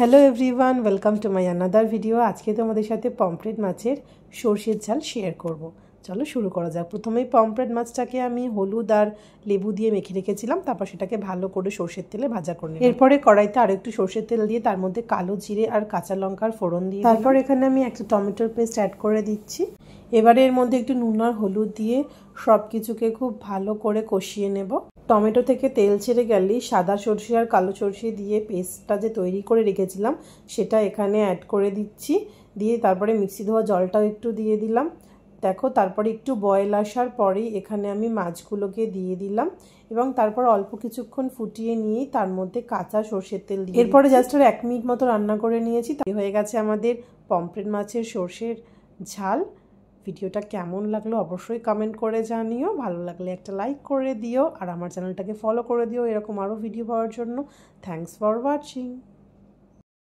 Hello everyone, welcome to my another video. আজকে তোমাদের সাথে পমফ্রেট মাছের সর্ষের ঝাল শেয়ার করব। চলো শুরু করা যাক। প্রথমেই পমফ্রেট মাছটাকে আমি হলুদ আর লেবু দিয়ে মেখে রেখেছিলাম, তারপর সেটাকে ভালো করে সর্ষের তেলে ভাজা করে নিলাম। এরপরে কড়াইতে আরও একটু সর্ষের তেল দিয়ে তার মধ্যে কালো জিরে আর কাঁচা লঙ্কার ফোড়ন দিয়ে তারপর এখানে আমি একটা টমেটোর পেস্ট অ্যাড করে দিচ্ছি। এবারে এর মধ্যে একটু নুন আর হলুদ দিয়ে সব কিছুকে খুব ভালো করে কষিয়ে নেব। টমেটো থেকে তেল ছেড়ে গেলেই সাদা সর্ষে আর কালো সর্ষে দিয়ে পেস্টটা যে তৈরি করে রেখেছিলাম সেটা এখানে অ্যাড করে দিচ্ছি। দিয়ে তারপরে মিক্সি ধোয়া জলটাও একটু দিয়ে দিলাম। দেখো, তারপরে একটু বয়েল আসার পরেই এখানে আমি মাছগুলোকে দিয়ে দিলাম এবং তারপর অল্প কিছুক্ষণ ফুটিয়ে নিয়েই তার মধ্যে কাঁচা সর্ষের তেল দিয়ে এরপরে জাস্ট আর 1 মিনিট মতো রান্না করে নিয়েছি। তাই হয়ে গেছে আমাদের পমফ্রেট মাছের সর্ষের ঝাল। ভিডিওটা কেমন লাগলো অবশ্যই কমেন্ট করে জানিও। ভালো লাগলে একটা লাইক করে দিও আর আমার চ্যানেলটাকে ফলো করে দিও এরকম আরও ভিডিও পাওয়ার জন্য। Thanks for watching.